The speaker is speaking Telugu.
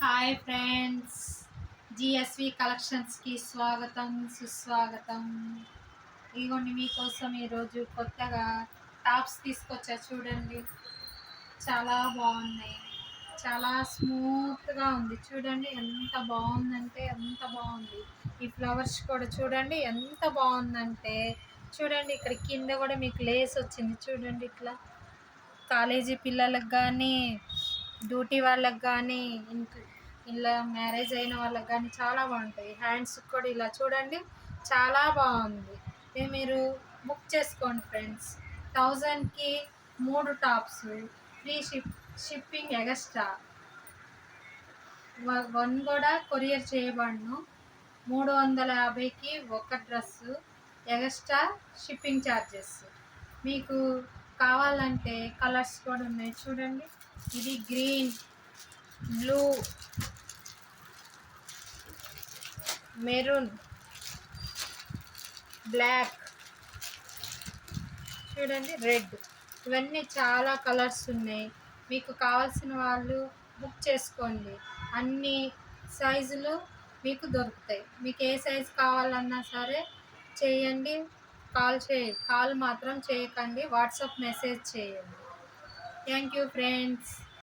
హాయ్ ఫ్రెండ్స్, జిఎస్వి కలెక్షన్స్కి స్వాగతం సుస్వాగతం. ఇదిగోండి మీకోసం ఈరోజు కొత్తగా టాప్స్ తీసుకొచ్చా చూడండి. చాలా బాగున్నాయి, చాలా స్మూత్గా ఉంది. చూడండి ఎంత బాగుందంటే ఎంత బాగుంది. ఈ ఫ్లవర్స్ కూడా చూడండి ఎంత బాగుందంటే చూడండి. ఇక్కడ కింద కూడా మీకు లేస్ వచ్చింది చూడండి. ఇట్లా కాలేజీ పిల్లలకు కానీ, డ్యూటీ వాళ్ళకి కానీ, ఇలా మ్యారేజ్ అయిన వాళ్ళకి కానీ చాలా బాగుంటాయి. హ్యాండ్స్ కూడా ఇలా చూడండి చాలా బాగుంది. ఇది మీరు బుక్ చేసుకోండి ఫ్రెండ్స్. 1000కి 3 tops free shipping extra. One కూడా కొరియర్ చేయబడను. 350కి ఒక డ్రెస్సు ఎగస్ట్రా షిప్పింగ్ ఛార్జెస్. మీకు కావాలంటే కలర్స్ కూడా ఉన్నాయి చూడండి. ఇది గ్రీన్, బ్లూ, మెరూన్, బ్లాక్, చూడండి రెడ్. ఇవన్నీ చాలా కలర్స్ ఉన్నాయి. మీకు కావాల్సిన వాళ్ళు బుక్ చేసుకోండి. అన్ని సైజులు మీకు దొరుకుతాయి. మీకు ఏ సైజు కావాలన్నా సరే చేయండి. కాల్ మాత్రం చేయకండి, వాట్సాప్ మెసేజ్ చేయండి. Thank you friends.